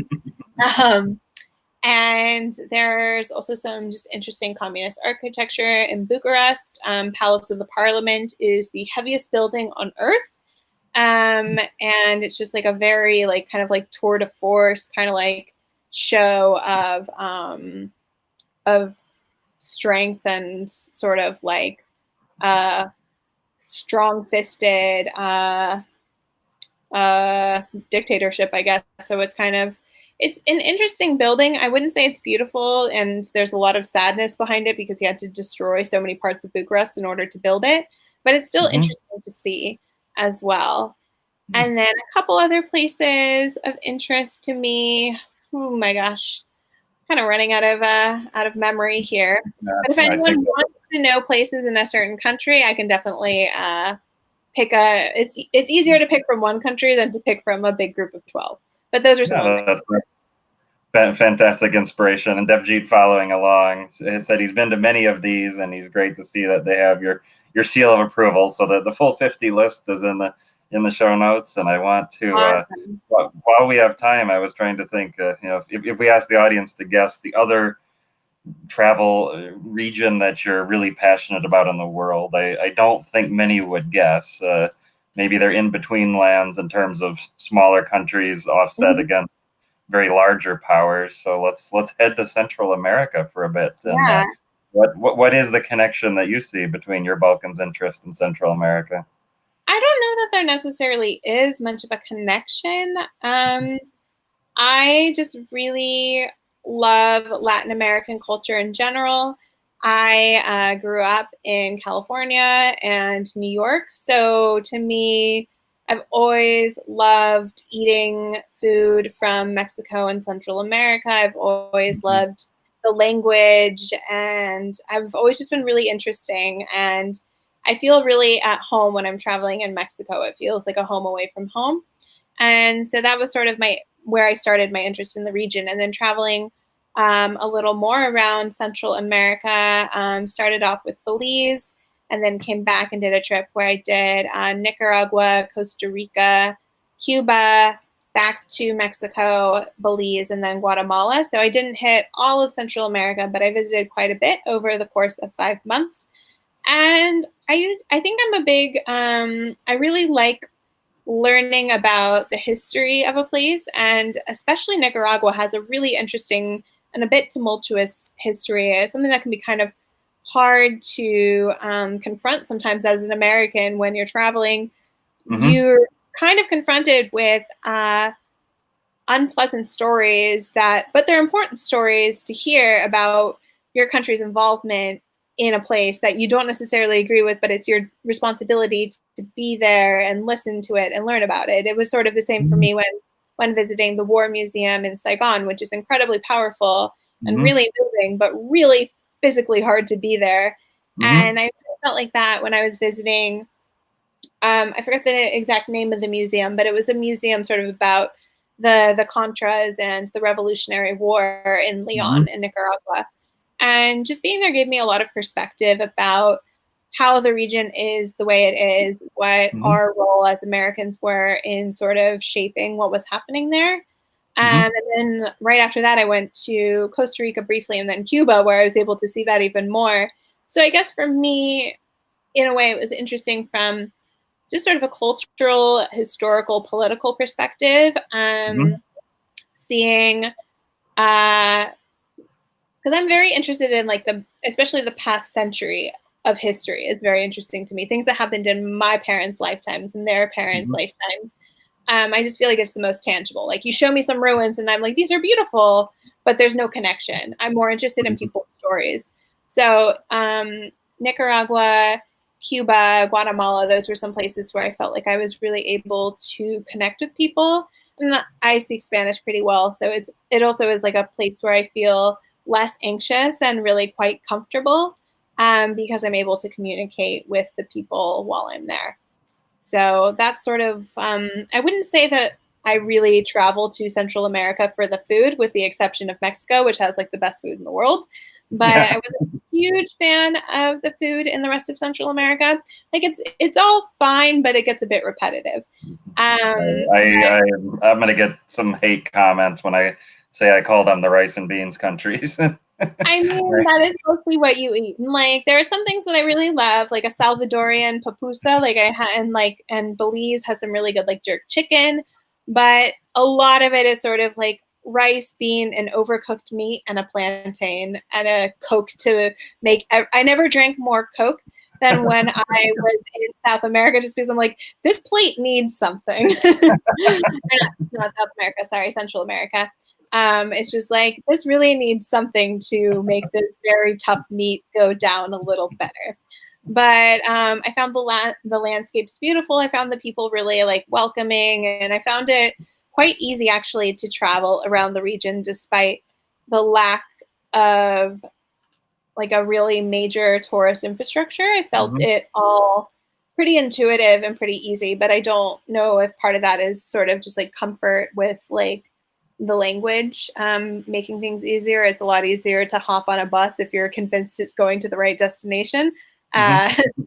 And there's also some just interesting communist architecture in Bucharest. Palace of the Parliament is the heaviest building on earth. And it's just like a very like kind of like tour de force kind of like show of strength and sort of like strong-fisted dictatorship, I guess. So it's kind of It's an interesting building. I wouldn't say it's beautiful, and there's a lot of sadness behind it because he had to destroy so many parts of Bucharest in order to build it. But it's still
Hmm.
interesting to see as well. And then a couple other places of interest to me. Oh my gosh, kind of running out of memory here. But if
I
anyone
think
wants to know places in a certain country, I can definitely pick a. It's easier to pick from one country than to pick from a big group of 12. But those are some of my.
that's fantastic inspiration. And Devjit following along has said he's been to many of these, and he's great to see that they have your seal of approval. So that the full 50 list is in the show notes. And I want to,
Awesome.
while we have time, I was trying to think, if we ask the audience to guess the other travel region that you're really passionate about in the world, I don't think many would guess. Maybe they're in between lands in terms of smaller countries offset against very larger powers. So let's head to Central America for a bit. And
Yeah.
what is the connection that you see between your Balkans interest in Central America?
I don't know that there necessarily is much of a connection. I just really love Latin American culture in general. I grew up in California and New York. So to me, I've always loved eating food from Mexico and Central America. I've always loved the language, and I've always just been really interesting. And I feel really at home when I'm traveling in Mexico. It feels like a home away from home. And so that was sort of where I started my interest in the region. And then traveling a little more around Central America, started off with Belize, and then came back and did a trip where I did Nicaragua, Costa Rica, Cuba, back to Mexico, Belize, and then Guatemala. So I didn't hit all of Central America, but I visited quite a bit over the course of 5 months. And I think I'm a big, I really like learning about the history of a place, and especially Nicaragua has a really interesting and a bit tumultuous history. It's something that can be kind of hard to confront sometimes as an American when you're traveling. You're kind of confronted with unpleasant stories but they're important stories to hear about your country's involvement in a place that you don't necessarily agree with, but it's your responsibility to be there and listen to it and learn about it. It was sort of the same for me when visiting the War Museum in Saigon, which is incredibly powerful and really moving, but really physically hard to be there. And I felt like that when I was visiting, I forget the exact name of the museum, but it was a museum sort of about the Contras and the Revolutionary War in Leon in Nicaragua. And just being there gave me a lot of perspective about how the region is the way it is, what our role as Americans were in sort of shaping what was happening there. And then right after that, I went to Costa Rica briefly and then Cuba, where I was able to see that even more. So I guess for me, in a way, it was interesting from just sort of a cultural, historical, political perspective, seeing because I'm very interested in especially the past century of history is very interesting to me. Things that happened in my parents' lifetimes and their parents' lifetimes. I just feel like it's the most tangible. Like you show me some ruins and I'm like, these are beautiful, but there's no connection. I'm more interested in people's stories. So Nicaragua, Cuba, Guatemala, those were some places where I felt like I was really able to connect with people. And I speak Spanish pretty well. So it also is like a place where I feel less anxious and really quite comfortable because I'm able to communicate with the people while I'm there. So that's sort of, I wouldn't say that I really travel to Central America for the food, with the exception of Mexico, which has like the best food in the world. But I was a huge fan of the food in the rest of Central America. Like it's all fine, but it gets a bit repetitive.
I'm going to get some hate comments when I say I call them the rice and beans countries.
I mean, that is mostly what you eat. And like, there are some things that I really love, like a Salvadorian pupusa. And Belize has some really good like jerk chicken, but a lot of it is sort of like rice, bean, and overcooked meat, and a plantain, and a Coke to make. I never drank more Coke than when I was in South America, just because I'm like, this plate needs something. Not South America, sorry, Central America. It's just like, this really needs something to make this very tough meat go down a little better. But I found the landscapes beautiful. I found the people really like welcoming, and I found it quite easy actually to travel around the region despite the lack of like a really major tourist infrastructure. I felt it all pretty intuitive and pretty easy, but I don't know if part of that is sort of just like comfort with like the language making things easier. It's a lot easier to hop on a bus if you're convinced it's going to the right destination. So,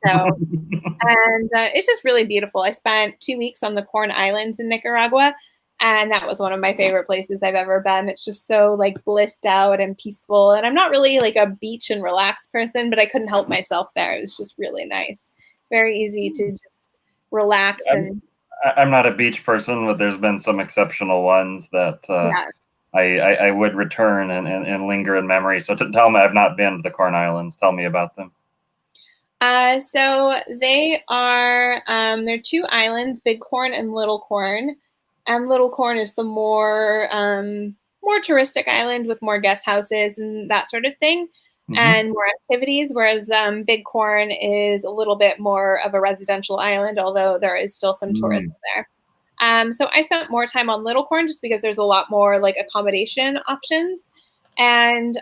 and it's just really beautiful. I spent 2 weeks on the Corn Islands in Nicaragua, and that was one of my favorite places I've ever been. It's just so like blissed out and peaceful. And I'm not really like a beach and relaxed person, but I couldn't help myself there. It was just really nice. Very easy to just relax.
I'm not a beach person, but there's been some exceptional ones that I would return and linger in memory. So to tell me, I've not been to the Corn Islands. Tell me about them.
So they are, they're two islands, Big Corn and Little Corn. And Little Corn is the more touristic island with more guest houses and that sort of thing, and more activities, whereas Big Corn is a little bit more of a residential island, although there is still some tourism there. So I spent more time on Little Corn just because there's a lot more like accommodation options. And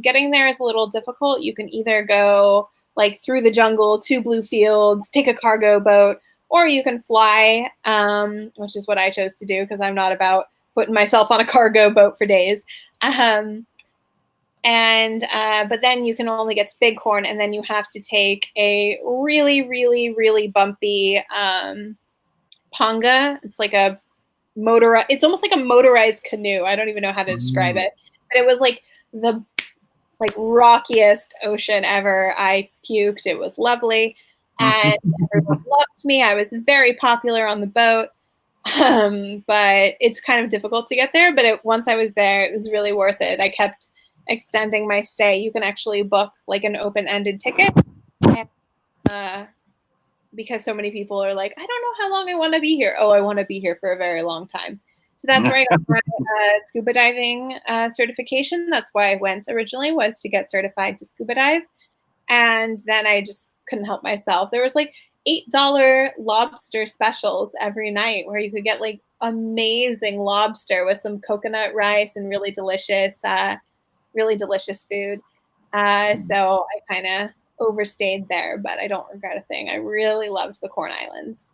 getting there is a little difficult. You can either go like through the jungle to blue fields, take a cargo boat, or you can fly, which is what I chose to do because I'm not about putting myself on a cargo boat for days. But then you can only get to Big Corn, and then you have to take a really, really, really bumpy panga. It's like a it's almost like a motorized canoe. I don't even know how to describe it, but it was like the rockiest ocean ever. I puked. It was lovely. And everyone loved me. I was very popular on the boat, but it's kind of difficult to get there. But once I was there, it was really worth it. I kept extending my stay. You can actually book like an open-ended ticket, because so many people are like, I don't know how long I want to be here. Oh, I want to be here for a very long time. So that's where I got my scuba diving certification. That's why I went originally, was to get certified to scuba dive. And then I just couldn't help myself. There was like $8 lobster specials every night where you could get like amazing lobster with some coconut rice and really delicious food. So I kind of overstayed there, but I don't regret a thing. I really loved the Corn Islands.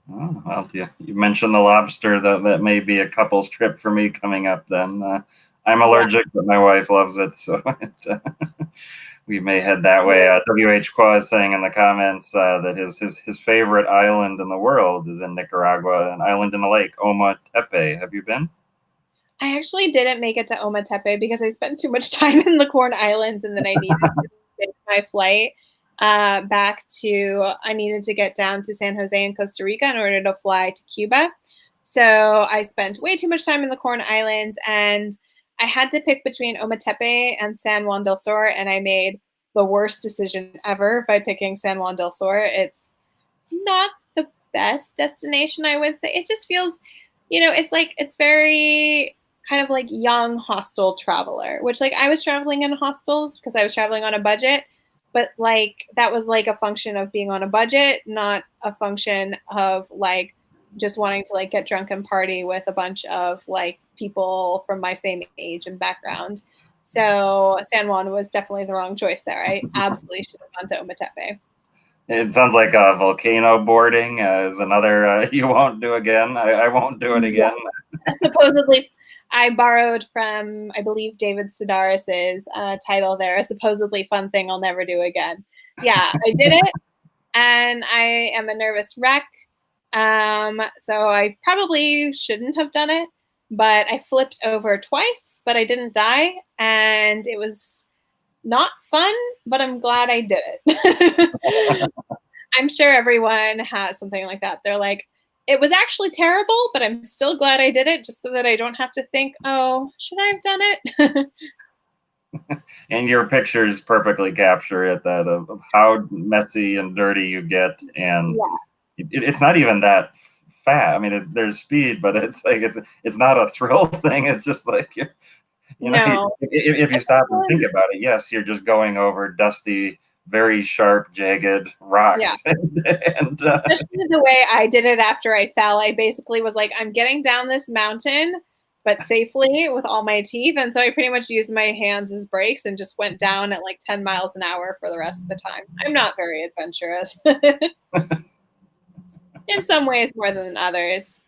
Oh, well, you mentioned the lobster. That may be a couple's trip for me coming up then. I'm allergic, but my wife loves it, so we may head that way. WH Qua is saying in the comments that his favorite island in the world is in Nicaragua, an island in the lake, Oma Tepe. Have you been?
I actually didn't make it to Oma Tepe because I spent too much time in the Corn Islands, and then I needed to take my flight back to, I needed to get down to San Jose in Costa Rica in order to fly to Cuba. So I spent way too much time in the Corn Islands, and I had to pick between Oma Tepe and San Juan del Sur, and I made the worst decision ever by picking San Juan del Sur. It's not the best destination, I would say. It just feels, it's very kind of like young hostel traveler, which like I was traveling in hostels because I was traveling on a budget, but like that was like a function of being on a budget, not a function of like just wanting to like get drunk and party with a bunch of like people from my same age and background. So San Juan was definitely the wrong choice there. I absolutely should have gone to Oma Tepe.
It sounds like volcano boarding is another you won't do again. I won't do it again.
Yeah. Supposedly, I borrowed from, I believe, David Sedaris's title there, a supposedly fun thing I'll never do again. Yeah, I did it, and I am a nervous wreck. So I probably shouldn't have done it, but I flipped over twice, but I didn't die, and it was not fun, but I'm glad I did it. I'm sure everyone has something like that. They're like, it was actually terrible, but I'm still glad I did it, just so that I don't have to think, oh, should I have done it?
And your pictures perfectly capture it, that of how messy and dirty you get. And it's not even that fast. I mean, there's speed, but it's like it's not a thrill thing. It's just like
No.
if you stop and think about it, yes, you're just going over dusty, very sharp, jagged
Yeah.
rocks, and
Especially the way I did it after I fell. I basically was like, I'm getting down this mountain, but safely with all my teeth. And so I pretty much used my hands as brakes and just went down at like 10 miles an hour for the rest of the time. I'm not very adventurous. In some ways more than others.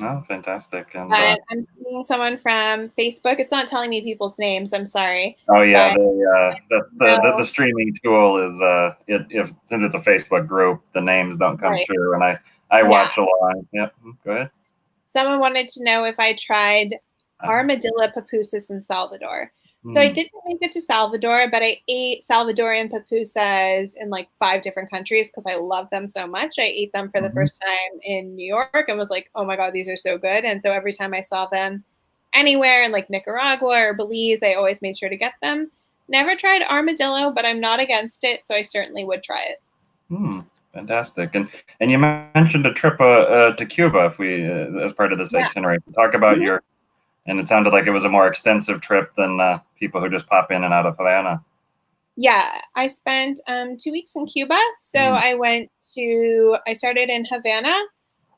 oh, fantastic! And
But I'm seeing someone from Facebook. It's not telling me people's names. I'm sorry.
oh yeah,
But
the streaming tool is if since it's a Facebook group, the names don't come
right.
through, and I
Yeah.
watch along. Yeah, go ahead.
Someone wanted to know if I tried armadillo pupusas in Salvador. So I didn't make it to Salvador, but I ate Salvadorian pupusas in like 5 different countries because I love them so much. I ate them for the first time in New York and was like, oh my God, these are so good. And so every time I saw them anywhere in like Nicaragua or Belize, I always made sure to get them. Never tried armadillo, but I'm not against it, so I certainly would try it.
Fantastic. And you mentioned a trip to Cuba if we as part of this itinerary. Talk about your, and it sounded like it was a more extensive trip than people who just pop in and out of Havana.
Yeah, I spent 2 weeks in Cuba. So I started in Havana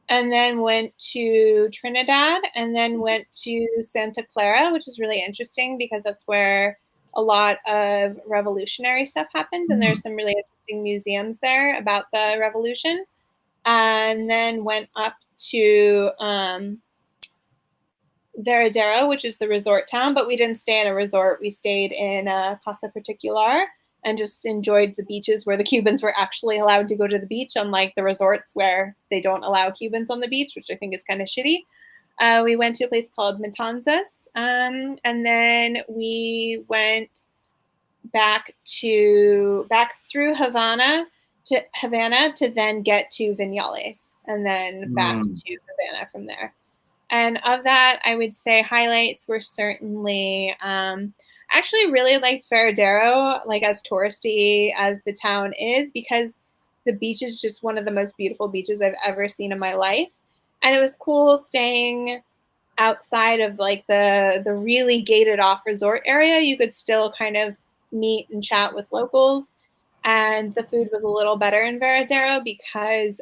and then went to Trinidad and then went to Santa Clara, which is really interesting because that's where a lot of revolutionary stuff happened. And there's some really interesting museums there about the revolution. And then went up to Veradero, which is the resort town, but we didn't stay in a resort. We stayed in Casa Particular and just enjoyed the beaches where the Cubans were actually allowed to go to the beach, unlike the resorts where they don't allow Cubans on the beach, which I think is kind of shitty. We went to a place called Matanzas, and then we went back through Havana to then get to Viñales, and then back to Havana from there. And of that, I would say highlights were certainly, actually really liked Veradero, like as touristy as the town is, because the beach is just one of the most beautiful beaches I've ever seen in my life. And it was cool staying outside of like the really gated off resort area. You could still kind of meet and chat with locals. And the food was a little better in Veradero because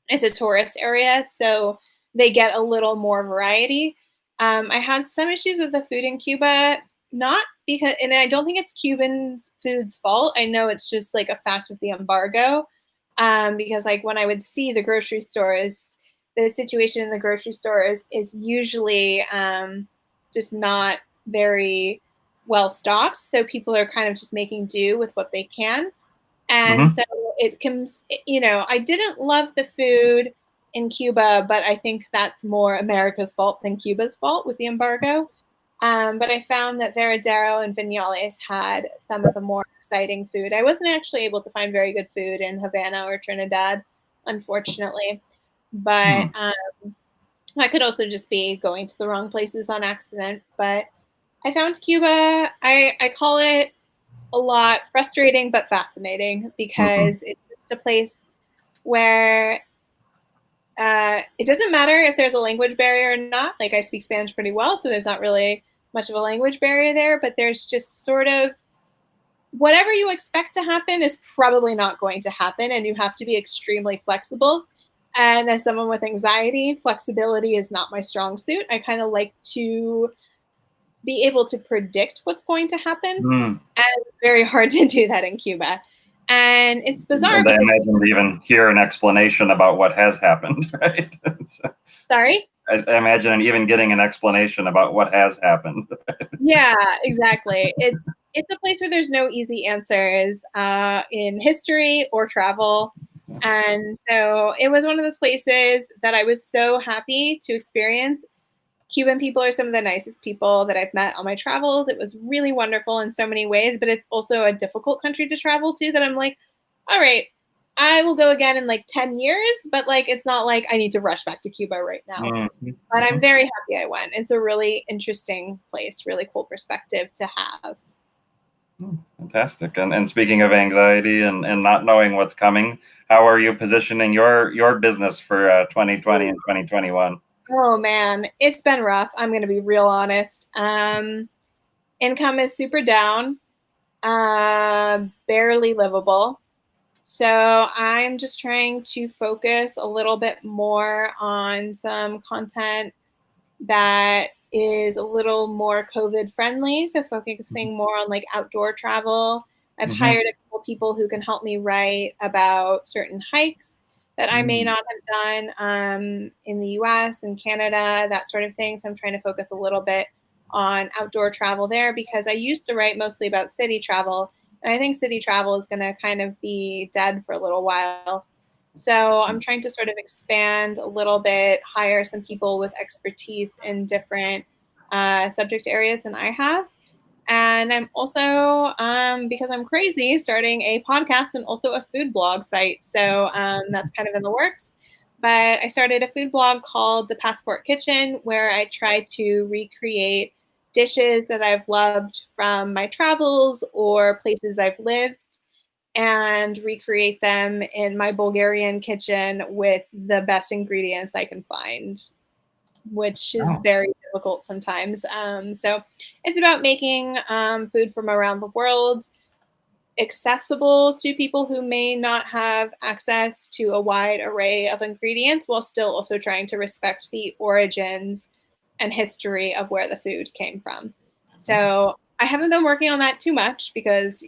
it's a tourist area. So they get a little more variety. I had some issues with the food in Cuba, not because, and I don't think it's Cuban food's fault. I know it's just like a fact of the embargo. Because like when I would see the grocery stores, the situation in the grocery stores is usually just not very well stocked. So people are kind of just making do with what they can. And so it comes, I didn't love the food in Cuba, but I think that's more America's fault than Cuba's fault with the embargo. But I found that Veradero and Viñales had some of the more exciting food. I wasn't actually able to find very good food in Havana or Trinidad, unfortunately. But that could also just be going to the wrong places on accident. But I found Cuba, I call it a lot frustrating but fascinating because it's just a place where it doesn't matter if there's a language barrier or not. Like I speak Spanish pretty well, so there's not really much of a language barrier there, but there's just sort of whatever you expect to happen is probably not going to happen, and you have to be extremely flexible. And as someone with anxiety, flexibility is not my strong suit. I kind of like to be able to predict what's going to happen, and it's very hard to do that in Cuba. And it's bizarre.
And I imagine to even hear an explanation about what has happened, right?
Sorry?
I imagine even getting an explanation about what has happened.
Yeah, exactly. It's a place where there's no easy answers in history or travel. And so it was one of those places that I was so happy to experience. Cuban people are some of the nicest people that I've met on my travels. It was really wonderful in so many ways, but it's also a difficult country to travel to that I'm like, all right, I will go again in like 10 years, but like it's not like I need to rush back to Cuba right now. But I'm very happy I went. It's a really interesting place, really cool perspective to have.
Fantastic. And speaking of anxiety and not knowing what's coming, how are you positioning your business for 2020 and 2021?
Oh man, it's been rough. I'm going to be real honest. Income is super down, barely livable. So I'm just trying to focus a little bit more on some content that is a little more COVID friendly. So focusing more on like outdoor travel. I've
Mm-hmm.
hired a couple people who can help me write about certain hikes that I may not have done in the US and Canada, that sort of thing. So I'm trying to focus a little bit on outdoor travel there because I used to write mostly about city travel. And I think city travel is going to kind of be dead for a little while. So I'm trying to sort of expand a little bit, hire some people with expertise in different subject areas than I have. And I'm also, because I'm crazy, starting a podcast and also a food blog site. So that's kind of in the works. But I started a food blog called The Passport Kitchen, where I try to recreate dishes that I've loved from my travels or places I've lived and recreate them in my Bulgarian kitchen with the best ingredients I can find, which is
Oh.
very difficult sometimes. So it's about making food from around the world accessible to people who may not have access to a wide array of ingredients while still also trying to respect the origins and history of where the food came from. So I haven't been working on that too much because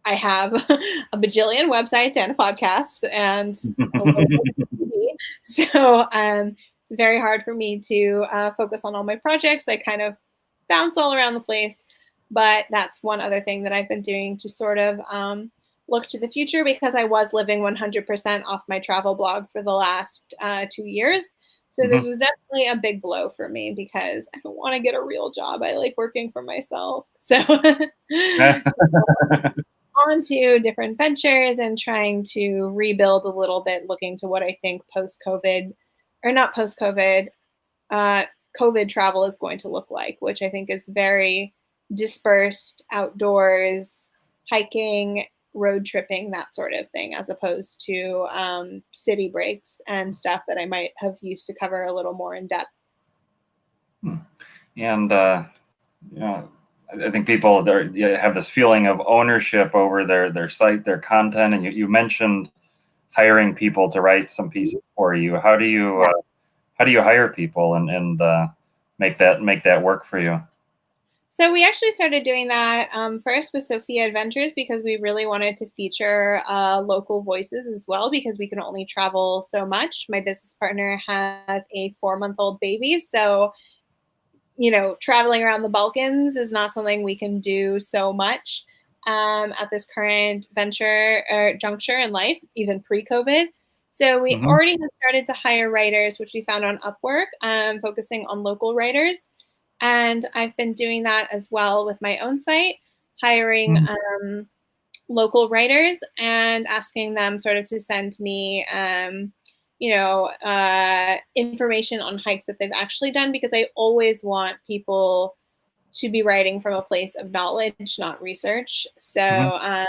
I have a bajillion websites and podcasts and a little bit of TV. So it's very hard for me to focus on all my projects. I kind of bounce all around the place. But that's one other thing that I've been doing to sort of look to the future because I was living 100% off my travel blog for the last 2 years. So this was definitely a big blow for me because I don't want to get a real job. I like working for myself. So on to different ventures and trying to rebuild a little bit, looking to what I think post COVID, or not post COVID, COVID travel is going to look like, which I think is very dispersed outdoors, hiking, road tripping, that sort of thing, as opposed to city breaks and stuff that I might have used to cover a little more in depth.
And I think people have this feeling of ownership over their site, their content. And you mentioned hiring people to write some pieces for you. How do you hire people and make that work for you?
So we actually started doing that first with Sofia Adventures because we really wanted to feature local voices as well because we can only travel so much. My business partner has a 4-month-old baby, so traveling around the Balkans is not something we can do so much at this current juncture in life, even pre-COVID. So we already have started to hire writers, which we found on Upwork, focusing on local writers. And I've been doing that as well with my own site, hiring local writers and asking them sort of to send me information on hikes that they've actually done because I always want people to be writing from a place of knowledge, not research. So I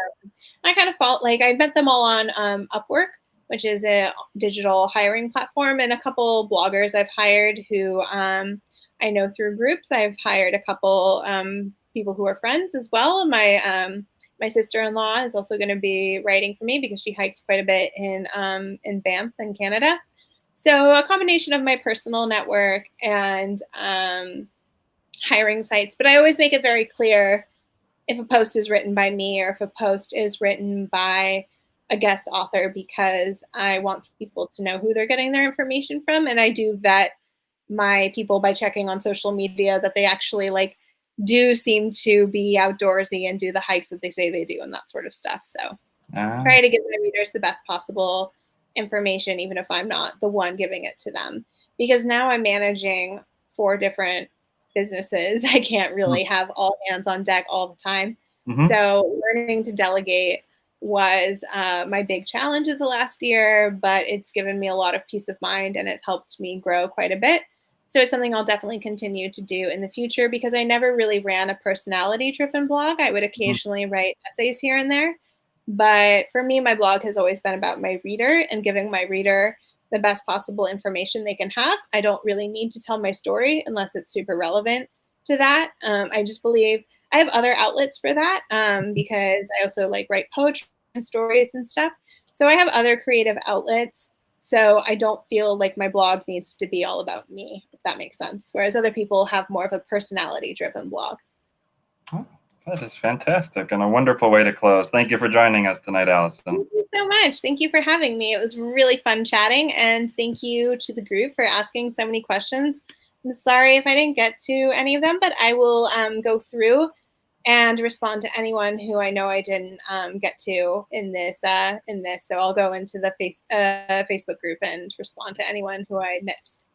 kind of felt like I met them all on Upwork, which is a digital hiring platform, and a couple bloggers I've hired who I know through groups. I've hired a couple people who are friends as well. My sister-in-law is also going to be writing for me because she hikes quite a bit in Banff in Canada. So a combination of my personal network and hiring sites. But I always make it very clear if a post is written by me or if a post is written by a guest author because I want people to know who they're getting their information from. And I do vet my people by checking on social media that they actually do seem to be outdoorsy and do the hikes that they say they do and that sort of stuff. So try to give my readers the best possible information, even if I'm not the one giving it to them. Because now I'm managing 4 different businesses. I can't really have all hands on deck all the time. So learning to delegate was my big challenge of the last year, but it's given me a lot of peace of mind and it's helped me grow quite a bit. So it's something I'll definitely continue to do in the future because I never really ran a personality-driven blog. I would
Mhm.
occasionally write essays here and there. But for me, my blog has always been about my reader and giving my reader the best possible information they can have. I don't really need to tell my story unless it's super relevant to that. I just believe I have other outlets for that because I also like write poetry and stories and stuff. So I have other creative outlets. So I don't feel like my blog needs to be all about me, if that makes sense. Whereas other people have more of a personality driven blog.
Oh, that is fantastic and a wonderful way to close. Thank you for joining us tonight, Allison.
Thank you so much. Thank you for having me. It was really fun chatting. And thank you to the group for asking so many questions. I'm sorry if I didn't get to any of them, but I will go through and respond to anyone who I know I didn't get to in this. So I'll go into the Facebook group and respond to anyone who I missed.